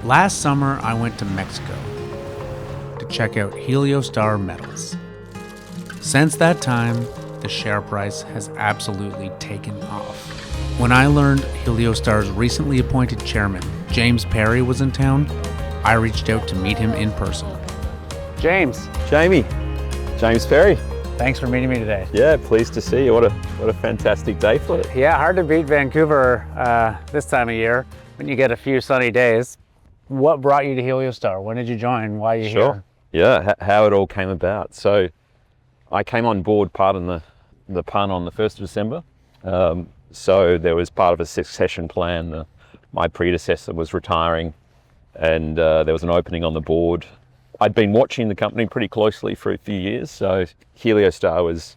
Last summer, I went to Mexico to check out Heliostar metals. Since that time, the share price has absolutely taken off. When I learned Heliostar's recently appointed chairman, James Perry, was in town, I reached out to meet him in person. James. Jamie. James Perry. Thanks for meeting me today. Yeah, pleased to see you. What a fantastic day for it. Yeah, hard to beat Vancouver this time of year when you get a few sunny days. What brought you to Heliostar? When did you join? Why are you here? Yeah, how it all came about. So I came on board, pardon the pun, on the 1st of December. So there was part of a succession plan. My predecessor was retiring and there was an opening on the board. I'd been watching the company pretty closely for a few years, so Heliostar was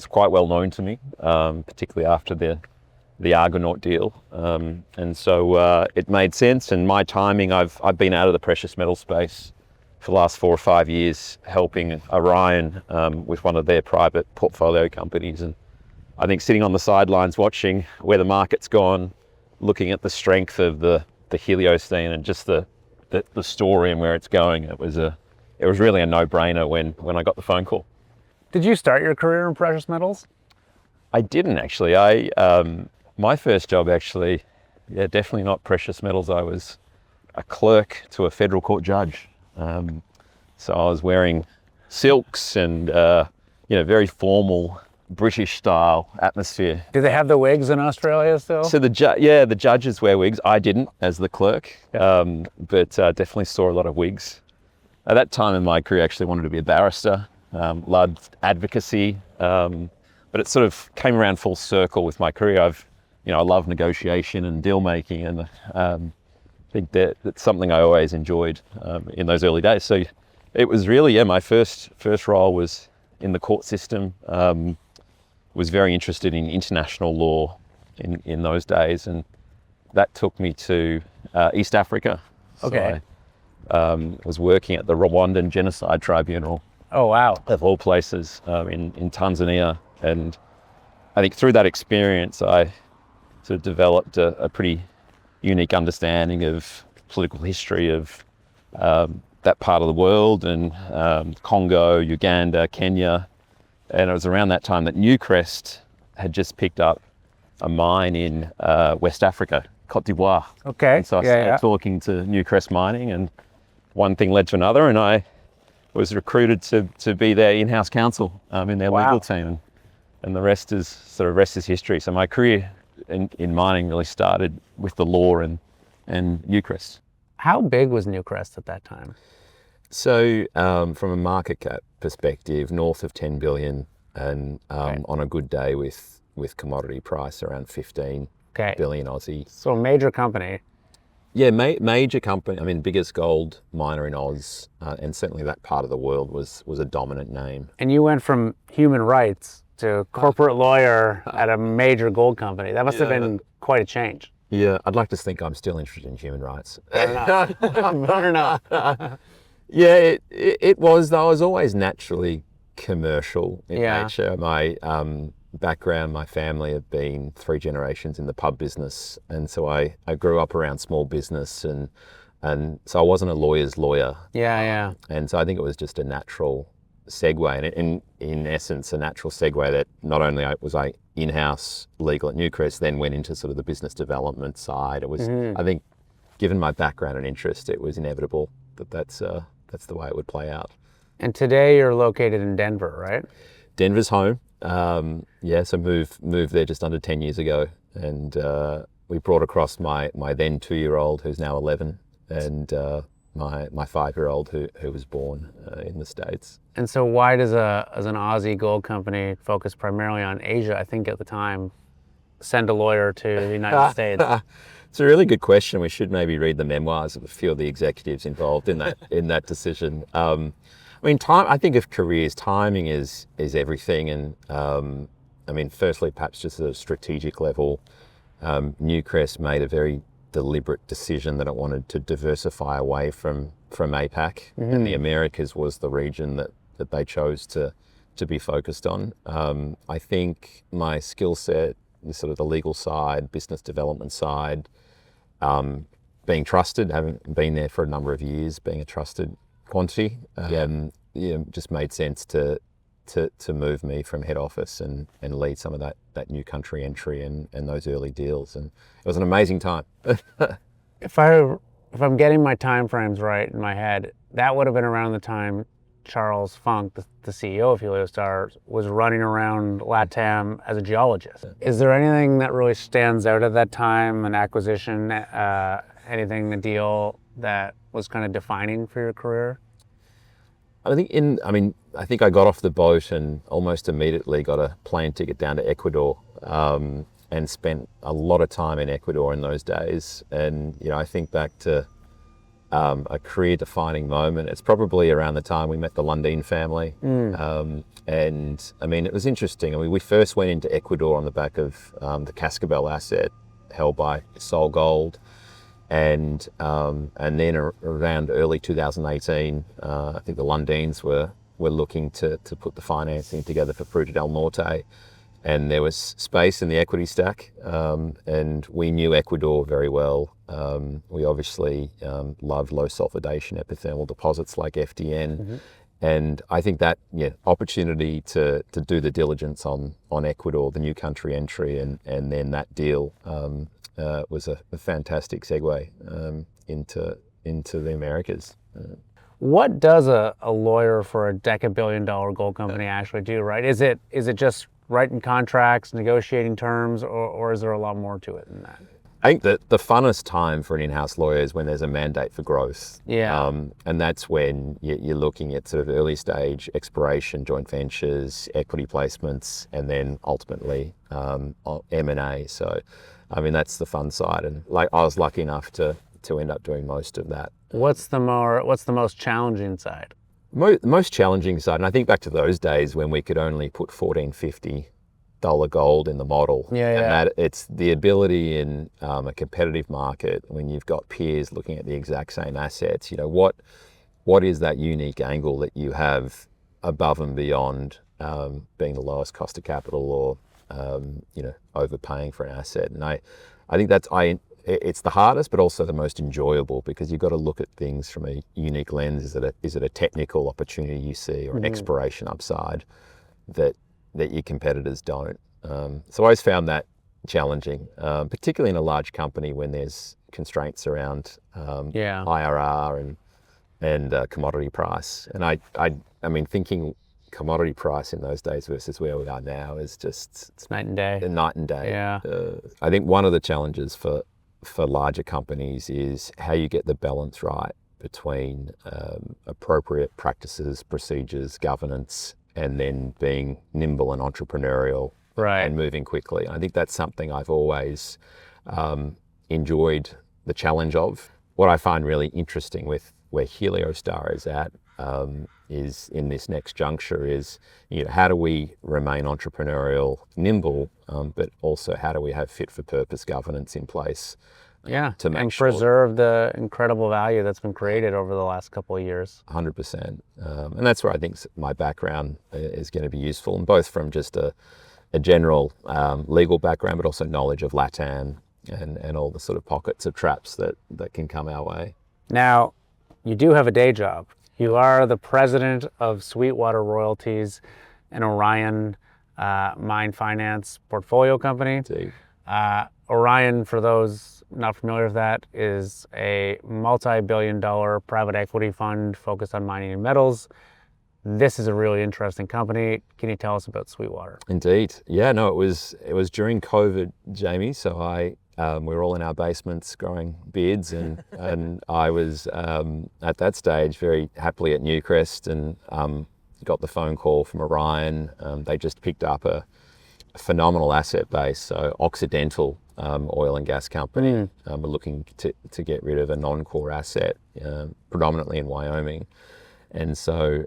quite well known to me, particularly after the Argonaut deal, and so it made sense. And my timing, I've been out of the precious metal space for the last 4 or 5 years, helping Orion with one of their private portfolio companies, and I think sitting on the sidelines watching where the market's gone, looking at the strength of the Heliostar and just the story and where it's going, it was really a no-brainer when I got the phone call. Did you start your career in precious metals? I didn't actually. My first job actually, definitely not precious metals. I was a clerk to a federal court judge. So I was wearing silks and very formal British style atmosphere. Do they have the wigs in Australia still? So the judges wear wigs. I didn't as the clerk, but definitely saw a lot of wigs. At that time in my career, I actually wanted to be a barrister, loved advocacy, but it sort of came around full circle with my career. I love negotiation and deal making, and I think that's something I always enjoyed in those early days. So it was really, my first role was in the court system. Was very interested in international law in those days, and that took me to East Africa. Okay. So I was working at the Rwandan Genocide Tribunal. Oh, wow. Of all places, in Tanzania. And I think through that experience, I sort of developed a pretty unique understanding of political history of that part of the world, and Congo, Uganda, Kenya. And it was around that time that Newcrest had just picked up a mine in West Africa, Cote d'Ivoire. Okay. And so I started talking to Newcrest Mining, and one thing led to another, and I was recruited to be their in-house counsel in their legal team. And the rest is history. So my career in mining really started with the law and Newcrest. How big was Newcrest at that time? So from a market cap perspective, north of 10 billion, and on a good day with commodity price around 15 billion Aussie. So a major company. Yeah, major company. I mean, biggest gold miner in Oz, and certainly that part of the world was a dominant name. And you went from human rights to corporate lawyer at a major gold company. That must have been quite a change. Yeah, I'd like to think I'm still interested in human rights. Fair enough. Yeah, it was, though. I was always naturally commercial in nature. My background, my family have been 3 generations in the pub business, and so I grew up around small business, and so I wasn't a lawyer's lawyer. Yeah. And so I think it was just a natural segue, and in essence, a natural segue that not only was I in-house legal at Newcrest, then went into sort of the business development side. It was, I think, given my background and interest, it was inevitable that that's the way it would play out. And today you're located in Denver, right? Denver's home. So moved there just under 10 years ago, and we brought across my then 2-year-old, who's now 11, and my 5-year-old who was born in the States. And so why does as an Aussie gold company focus primarily on Asia, I think at the time, send a lawyer to the United States? It's a really good question. We should maybe read the memoirs of a few of the executives involved in that decision. I think of careers, timing is everything. And firstly, perhaps just at a strategic level, Newcrest made a very deliberate decision that it wanted to diversify away from APAC, and the Americas was the region that they chose to be focused on. I think my skill set, sort of the legal side, business development side, being trusted, having been there for a number of years, being a trusted quantity, just made sense to move me from head office and lead some of that new country entry and those early deals. And it was an amazing time. If I'm getting my time frames right in my head, that would have been around the time Charles Funk, the CEO of Heliostar, was running around LATAM as a geologist. Is there anything that really stands out at that time, an acquisition, anything, a deal that was kind of defining for your career? I think I got off the boat and almost immediately got a plane ticket down to Ecuador, and spent a lot of time in Ecuador in those days. And, I think back to a career-defining moment. It's probably around the time we met the Lundin family. It was interesting. We first went into Ecuador on the back of the Cascabel asset held by Sol Gold. And then around early 2018, I think the Lundins were looking to put the financing together for Fruta del Norte. And there was space in the equity stack, and we knew Ecuador very well. We obviously loved low sulfidation epithermal deposits like FDN, and I think that opportunity to do the diligence on Ecuador, the new country entry, and then that deal was a fantastic segue into the Americas. What does a lawyer for a $10-billion gold company actually do? Right? Is it just writing contracts, negotiating terms, or is there a lot more to it than that? I think that the funnest time for an in-house lawyer is when there's a mandate for growth. Yeah. And that's when you're looking at sort of early stage exploration, joint ventures, equity placements, and then ultimately M&A. So, that's the fun side. And I was lucky enough to end up doing most of that. What's the most challenging side? Most challenging side, and I think back to those days when we could only put $1,450 gold in the model. Yeah. And that it's the ability in a competitive market when you've got peers looking at the exact same assets. What is that unique angle that you have above and beyond being the lowest cost of capital or overpaying for an asset? And I think it's the hardest, but also the most enjoyable, because you've got to look at things from a unique lens. Is it a technical opportunity you see, or an exploration upside that your competitors don't? So I always found that challenging, particularly in a large company when there's constraints around IRR and commodity price. And I mean, thinking commodity price in those days versus where we are now is just... It's night and day. Night and day. Yeah. I think one of the challenges for larger companies is how you get the balance right between appropriate practices, procedures, governance, and then being nimble and entrepreneurial, right, and moving quickly. I think that's something I've always enjoyed the challenge of. What I find really interesting with where Heliostar is at is in this next juncture is, how do we remain entrepreneurial, nimble, but also how do we have fit for purpose governance in place? To make sure, preserve the incredible value that's been created over the last couple of years. 100%. And that's where I think my background is going to be useful, and both from just a general legal background, but also knowledge of LATAM and all the sort of pockets of traps that can come our way. Now, you do have a day job. You are the president of Sweetwater Royalties, an Orion mine finance portfolio company. Indeed. Orion, for those not familiar with that, is a multi-billion-dollar private equity fund focused on mining and metals. This is a really interesting company. Can you tell us about Sweetwater? Indeed. Yeah, no, it was during COVID, Jamie. So we were all in our basements growing beards, and I was at that stage very happily at Newcrest, and got the phone call from Orion. They just picked up a phenomenal asset base. So Occidental oil and gas company were looking to get rid of a non-core asset, predominantly in Wyoming. And so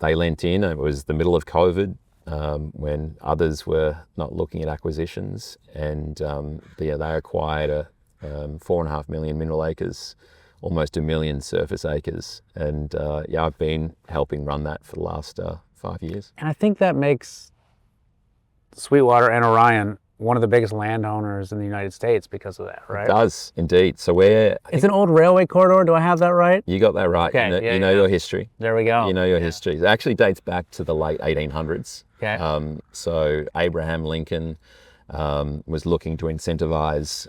they lent in. It was the middle of COVID, when others were not looking at acquisitions, and they acquired a 4.5 million mineral acres, almost 1 million surface acres, and I've been helping run that for the last 5 years. And I think that makes Sweetwater and Orion one of the biggest landowners in the United States because of that, right? It does indeed. So we're, It's an old railway corridor. Do I have that right? you got that right. Okay, You know your history. There we go. You know your history. It actually dates back to the late 1800s. Okay. So Abraham Lincoln was looking to incentivize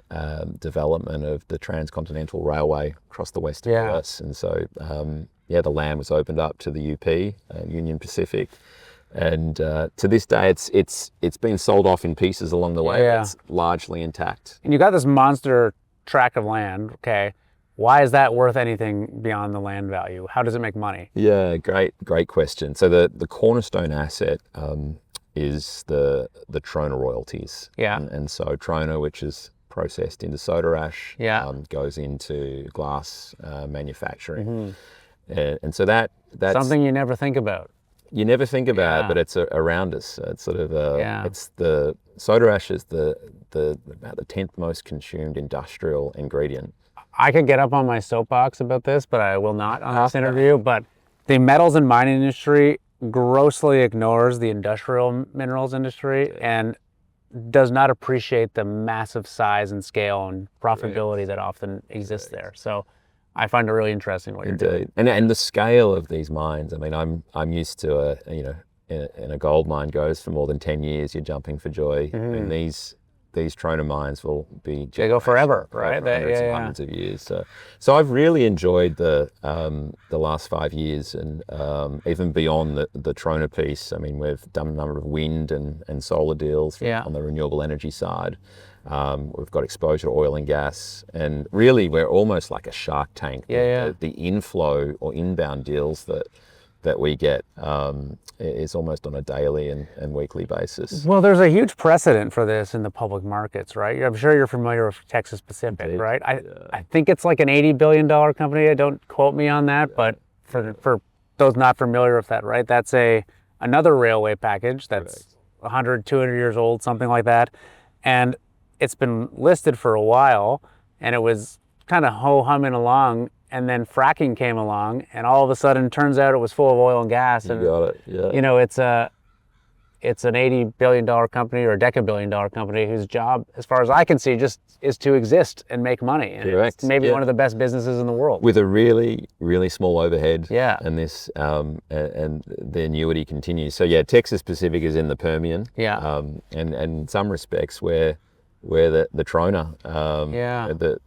development of the transcontinental railway across the western US. And so, the land was opened up to the UP, Union Pacific. And to this day, it's been sold off in pieces along the way. But it's largely intact. And you got this monster tract of land. Okay, why is that worth anything beyond the land value? How does it make money? Yeah, great question. So the cornerstone asset is the Trona royalties. Yeah. And so Trona, which is processed into soda ash, goes into glass manufacturing. And so that's something you never think about. You never think about it, but it's around us. It's sort of it's the soda ash is the about the 10th most consumed industrial ingredient. I could get up on my soapbox about this, but I will not on this interview. But the metals and mining industry grossly ignores the industrial minerals industry and does not appreciate the massive size and scale and profitability that often exists there. So I find it really interesting what you're doing. And the scale of these mines. I mean, I'm used to in a gold mine goes for more than 10 years. You're jumping for joy. And these Trona mines will be they go forever, right? Hundreds and hundreds of years. So I've really enjoyed the last 5 years, and even beyond the Trona piece. I mean, we've done a number of wind and solar deals on the renewable energy side. We've got exposure to oil and gas, and really we're almost like a shark tank. The inflow or inbound deals that we get is almost on a daily and weekly basis. Well, there's a huge precedent for this in the public markets, right? I'm sure you're familiar with Texas Pacific, right? I think it's like an $80 billion company. Don't quote me on that, but for those not familiar with that, right? That's another railway package that's 100, 200 years old, something like that. And it's been listed for a while, and it was kind of ho-humming along, and then fracking came along, and all of a sudden turns out it was full of oil and gas. And you got it. Yeah. You know, it's an $80 billion company or a decabillion-dollar company whose job, as far as I can see, just is to exist and make money. And Correct. It's maybe one of the best businesses in the world. With a really, really small overhead. Yeah. And this and the annuity continues. So Texas Pacific is in the Permian. Yeah. And in some respects where the Trona, the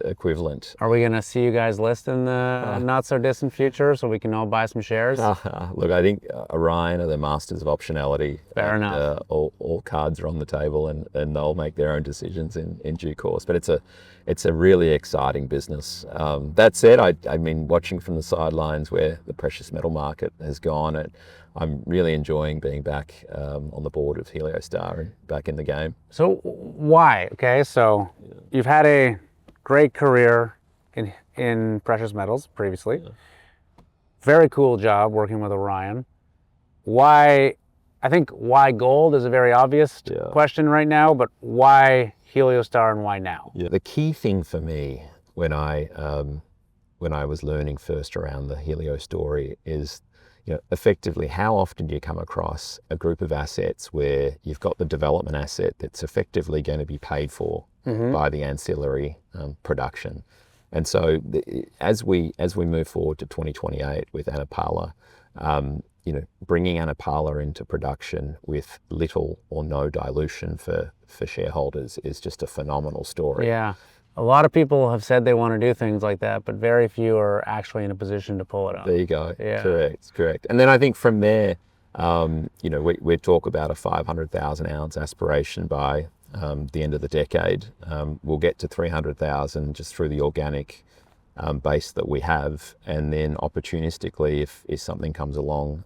equivalent. Are we going to see you guys list in the not so distant future so we can all buy some shares? Look, I think Orion are the masters of optionality. Fair enough. All cards are on the table, and they'll make their own decisions in due course. But it's a really exciting business. That said, I mean, watching from the sidelines where the precious metal market has gone, I'm really enjoying being back on the board of Heliostar and back in the game. So why? Okay, so you've had a great career in precious metals previously. Very cool job working with Orion. Why? I think why gold is a very obvious question right now, but why Heliostar and why now? Yeah. The key thing for me when I was learning first around the Helio story is, effectively, how often do you come across a group of assets where you've got the development asset that's effectively going to be paid for by the ancillary production? And so as we move forward to 2028 with Ana Paula, bringing Ana Paula into production with little or no dilution for shareholders is just a phenomenal story. Yeah. A lot of people have said they want to do things like that, but very few are actually in a position to pull it off. There you go. Yeah. Correct. And then I think from there, we talk about a 500,000 ounce aspiration by the end of the decade. We'll get to 300,000 just through the organic base that we have, and then opportunistically, if something comes along,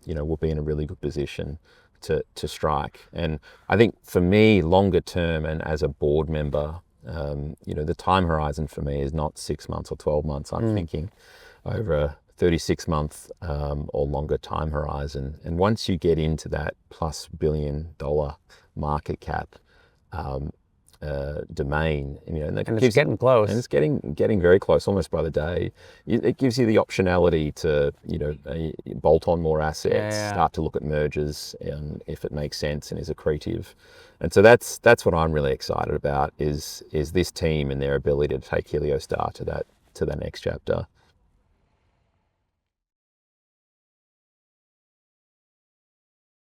we'll be in a really good position to strike. And I think for me, longer term, and as a board member, the time horizon for me is not 6 months or 12 months. I'm thinking over a 36-month or longer time horizon. And once you get into that plus $1 billion market cap, domain. And it's getting close. And it's getting very close, almost by the day. It gives you the optionality to bolt on more assets, start to look at mergers, and if it makes sense and is accretive. And so that's what I'm really excited about is this team and their ability to take Heliostar to that next chapter.